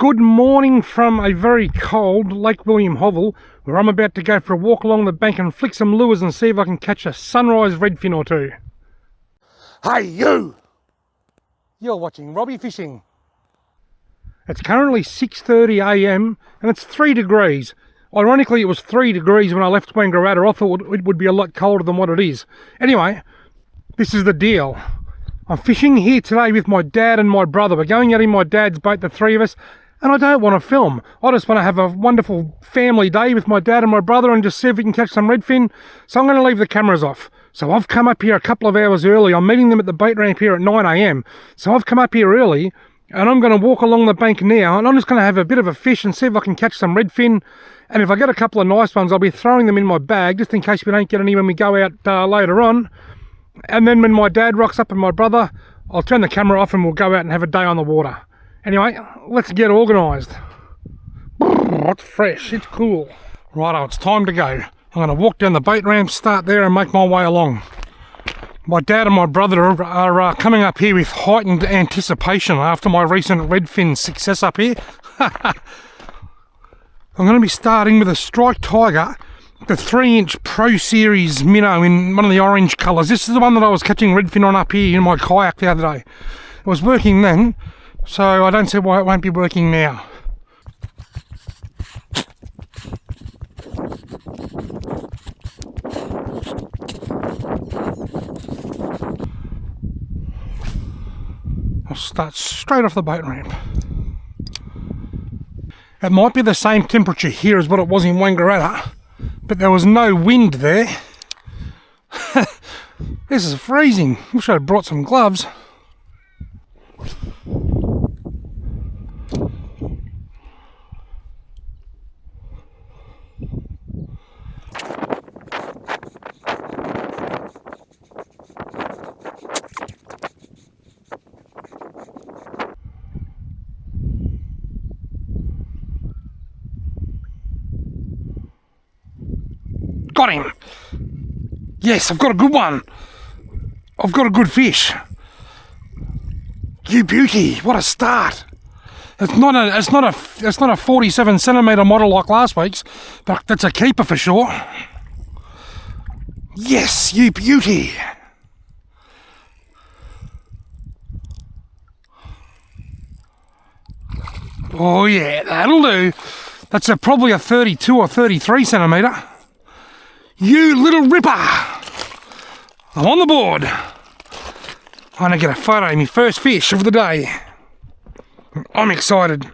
Good morning from a very cold Lake William Hovell, where I'm about to go for a walk along the bank and flick some lures and see if I can catch a sunrise redfin or two. Hey you! You're watching Robbie Fishing. It's currently 6:30 AM and it's 3 degrees. Ironically, it was 3 degrees when I left Wangaratta. I thought it would be a lot colder than what it is. Anyway, this is the deal. I'm fishing here today with my dad and my brother. We're going out in my dad's boat, the three of us, and I don't want to film. I just want to have a wonderful family day with my dad and my brother and just see if we can catch some redfin. So I'm going to leave the cameras off. So I've come up here a couple of hours early. I'm meeting them at the boat ramp here at 9 AM. So I've come up here early and I'm going to walk along the bank now and I'm just going to have a bit of a fish and see if I can catch some redfin. And if I get a couple of nice ones, I'll be throwing them in my bag just in case we don't get any when we go out later on. And then when my dad rocks up and my brother, I'll turn the camera off and we'll go out and have a day on the water. Anyway, let's get organised. It's fresh, it's cool. Righto, it's time to go. I'm going to walk down the boat ramp, start there and make my way along. My dad and my brother are coming up here with heightened anticipation after my recent redfin success up here. I'm going to be starting with a Strike Tiger, the 3-inch Pro Series minnow in one of the orange colours. This is the one that I was catching redfin on up here in my kayak the other day. It was working then, so I don't see why it won't be working now. I'll start straight off the boat ramp. It might be the same temperature here as what it was in Wangaratta, but there was no wind there. This is freezing. Wish I'd brought some gloves. Got him! Yes, I've got a good one. I've got a good fish. You beauty! What a start! It's not a 47 centimetre model like last week's, but that's a keeper for sure. Yes, you beauty! Oh yeah, that'll do. That's probably a 32 or 33 centimetre. You little ripper! I'm on the board. I'm going to get a photo of my first fish of the day. I'm excited.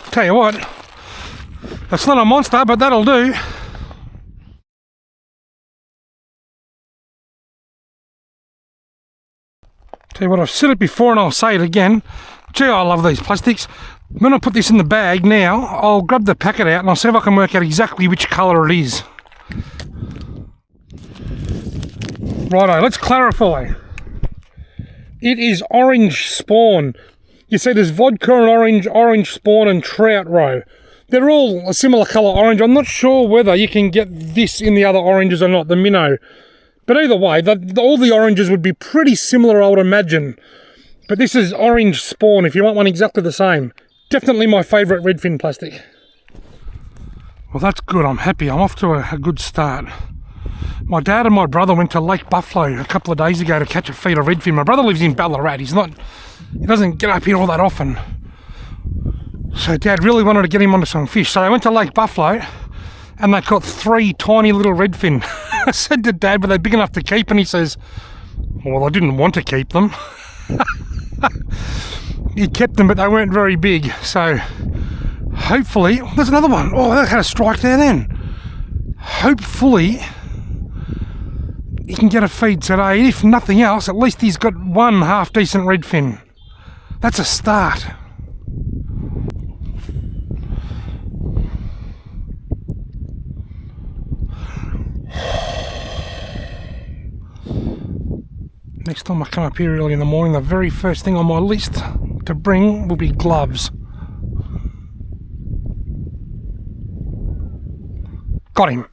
Tell you what, that's not a monster, but that'll do. Tell you what, I've said it before and I'll say it again. Gee, I love these plastics. When I put this in the bag now, I'll grab the packet out and I'll see if I can work out exactly which colour it is. Righto, let's clarify. It is orange spawn. You see there's vodka and orange spawn and trout roe. They're all a similar colour orange. I'm not sure whether you can get this in the other oranges or not, the minnow. But either way, all the oranges would be pretty similar, I would imagine. But this is orange spawn if you want one exactly the same. Definitely my favourite redfin plastic. Well, that's good. I'm happy. I'm off to a good start. My dad and my brother went to Lake Buffalo a couple of days ago to catch a feed of redfin. My brother lives in Ballarat. He doesn't get up here all that often. So Dad really wanted to get him onto some fish. So they went to Lake Buffalo and they caught 3 tiny little redfin. I said to Dad, were they big enough to keep? And he says, well, I didn't want to keep them. He kept them, but they weren't very big. So hopefully, there's another one. Oh, that had a strike there then. Hopefully he can get a feed today. If nothing else, at least he's got one half decent redfin. That's a start. Next time I come up here early in the morning, the very first thing on my list to bring will be gloves. Got him.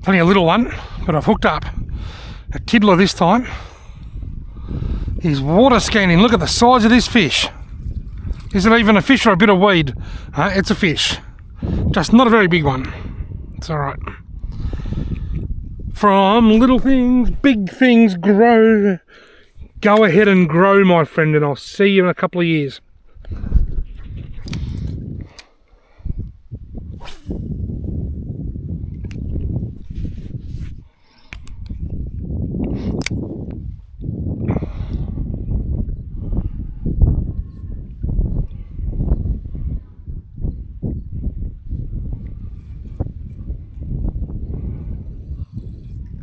Only a little one, but I've hooked up. A tiddler this time. He's water scanning. Look at the size of this fish. Is it even a fish or a bit of weed? It's a fish. Just not a very big one. It's alright. From little things, big things grow. Go ahead and grow, my friend, and I'll see you in a couple of years.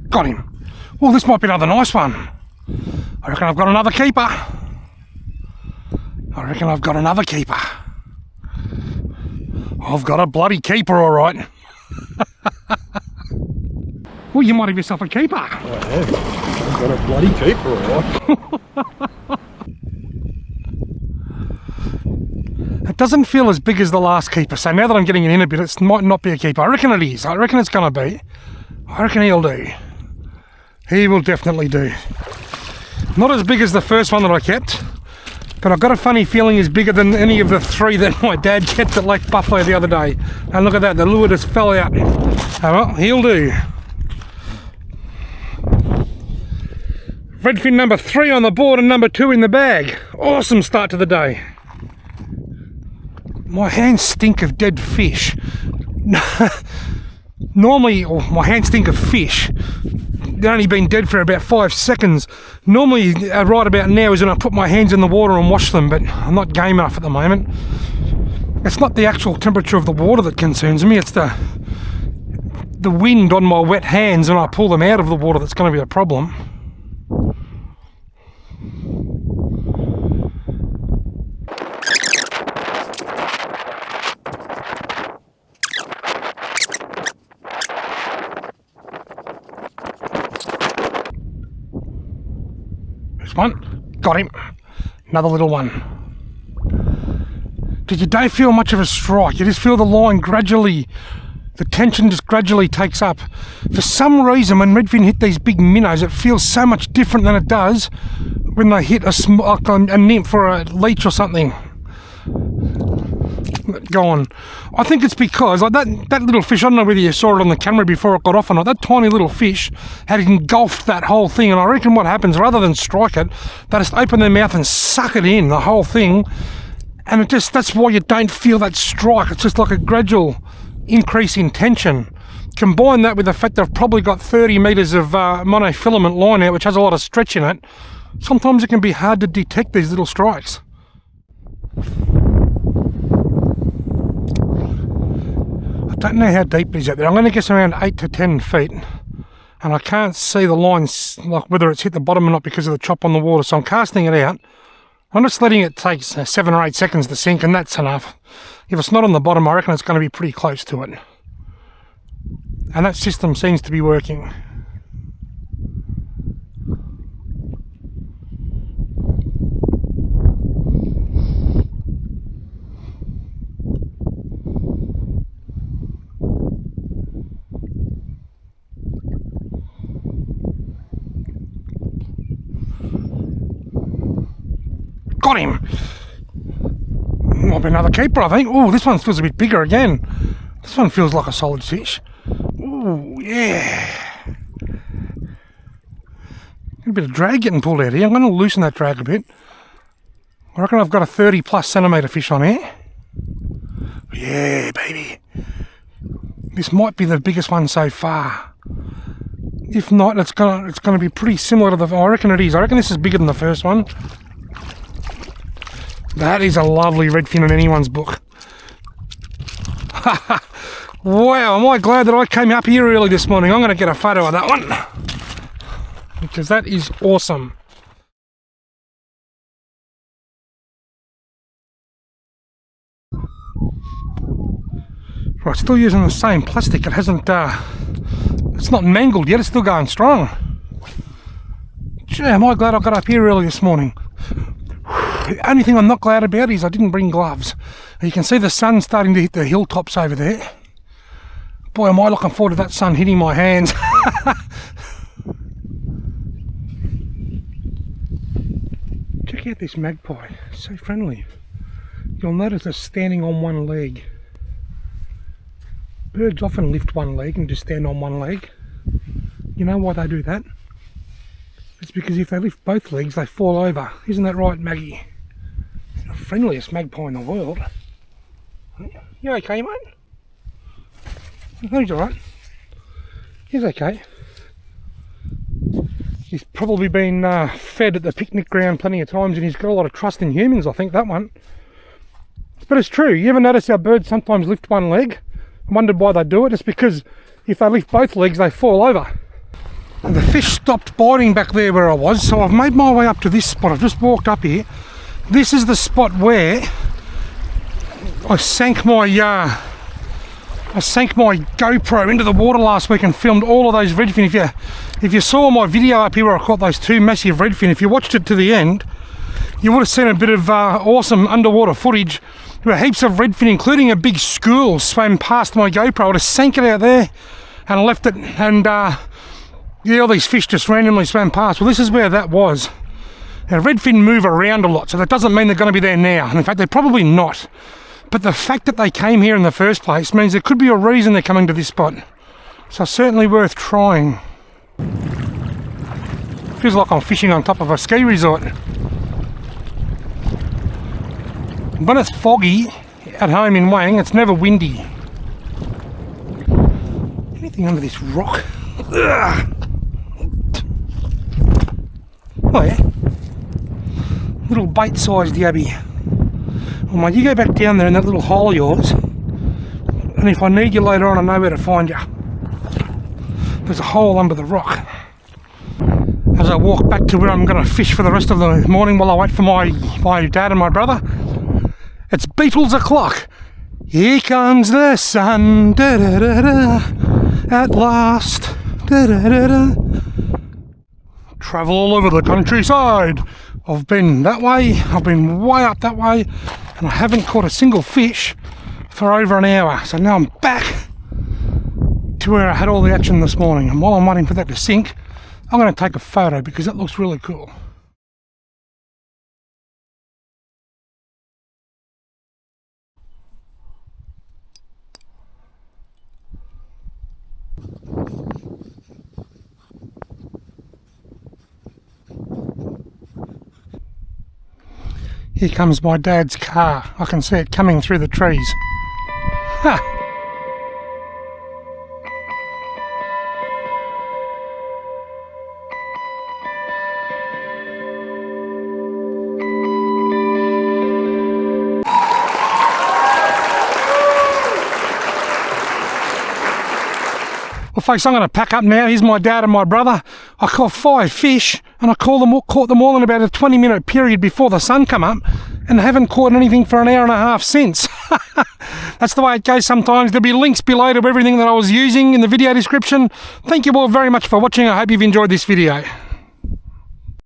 Got him. Well, this might be another nice one. I reckon I've got another keeper. I've got a bloody keeper, all right. Well, you might have yourself a keeper. I have. I've got a bloody keeper, all right. It doesn't feel as big as the last keeper, so now that I'm getting it in a bit, it might not be a keeper. I reckon it is. I reckon it's going to be. I reckon he'll do. He will definitely do. Not as big as the first one that I kept, but I've got a funny feeling he's bigger than any of the 3 that my dad kept at Lake Buffalo the other day. And look at that, the lure just fell out. Oh well, he'll do. Redfin number 3 on the board and number 2 in the bag. Awesome start to the day. My hands stink of dead fish. Normally, my hands stink of fish. They've only been dead for about 5 seconds. Normally, right about now is when I put my hands in the water and wash them, but I'm not game enough at the moment. It's not the actual temperature of the water that concerns me, it's the wind on my wet hands when I pull them out of the water that's going to be a problem. One, got him. Another little one. You don't feel much of a strike. You just feel the line gradually, the tension just gradually takes up. For some reason, when redfin hit these big minnows, it feels so much different than it does when they hit a nymph or a leech or something. Go on. I think it's because like that little fish, I don't know whether you saw it on the camera before it got off or not, that tiny little fish had engulfed that whole thing, and I reckon what happens, rather than strike it, they just open their mouth and suck it in, the whole thing, and that's why you don't feel that strike. It's just like a gradual increase in tension. Combine that with the fact they've probably got 30 metres of monofilament line out, which has a lot of stretch in it. Sometimes it can be hard to detect these little strikes. I don't know how deep it is out there. I'm going to guess around 8 to 10 feet, and I can't see the lines, like whether it's hit the bottom or not because of the chop on the water, so I'm casting it out. I'm just letting it take 7 or 8 seconds to sink, and that's enough. If it's not on the bottom, I reckon it's going to be pretty close to it, and that system seems to be working. Got him! Might be another keeper, I think. Oh, this one feels a bit bigger again. This one feels like a solid fish. Oh, yeah. A bit of drag getting pulled out here. I'm going to loosen that drag a bit. I reckon I've got a 30 plus centimetre fish on here. Yeah, baby. This might be the biggest one so far. If not, it's gonna be pretty similar to the. I reckon it is. I reckon this is bigger than the first one. That is a lovely redfin in anyone's book. Wow, am I glad that I came up here early this morning. I'm going to get a photo of that one, because that is awesome. Right, still using the same plastic. It hasn't, it's not mangled yet. It's still going strong. Gee, am I glad I got up here early this morning. The only thing I'm not glad about is I didn't bring gloves. You can see the sun starting to hit the hilltops over there. Boy, am I looking forward to that sun hitting my hands. out this magpie, it's so friendly. You'll notice it's standing on one leg. Birds often lift one leg and just stand on one leg. You know why they do that? It's because if they lift both legs they fall over. Isn't that right, Maggie? It's the friendliest magpie in the world. You okay, mate? He's alright. He's okay. He's probably been fed at the picnic ground plenty of times and he's got a lot of trust in humans, I think, that one. But it's true, you ever notice how birds sometimes lift one leg? I wondered why they do it. It's because if they lift both legs they fall over. And the fish stopped biting back there where I was, so I've made my way up to this spot. I've just walked up here. This is the spot where I sank my GoPro into the water last week and filmed all of those redfin. If you saw my video up here where I caught those two massive redfin, if you watched it to the end, you would have seen a bit of awesome underwater footage where heaps of redfin, including a big school, swam past my GoPro. I would have sank it out there and left it, and yeah, all these fish just randomly swam past. Well, this is where that was. Now, redfin move around a lot, so that doesn't mean they're going to be there now. And in fact, they're probably not. But the fact that they came here in the first place means there could be a reason they're coming to this spot. So certainly worth trying. Feels like I'm fishing on top of a ski resort. When it's foggy at home in Wang, it's never windy. Anything under this rock? Ugh. Oh yeah. Little bite-sized yabby. Well mate, you go back down there in that little hole of yours, and if I need you later on I know where to find you. There's a hole under the rock. As I walk back to where I'm going to fish for the rest of the morning while I wait for my dad and my brother, it's Beatles o'clock. Here comes the sun, da da da da, at last, da da da da. Travel all over the countryside. I've been that way, I've been way up that way, and I haven't caught a single fish for over an hour. So now I'm back to where I had all the action this morning, and while I'm waiting for that to sink, I'm going to take a photo because that looks really cool. Here comes my dad's car. I can see it coming through the trees. Ha! Well folks, I'm going to pack up now. Here's my dad and my brother. I caught 5 fish and I caught them all in about a 20-minute period before the sun come up, and haven't caught anything for an hour and a half since. That's the way it goes sometimes. There'll be links below to everything that I was using in the video description. Thank you all very much for watching. I hope you've enjoyed this video.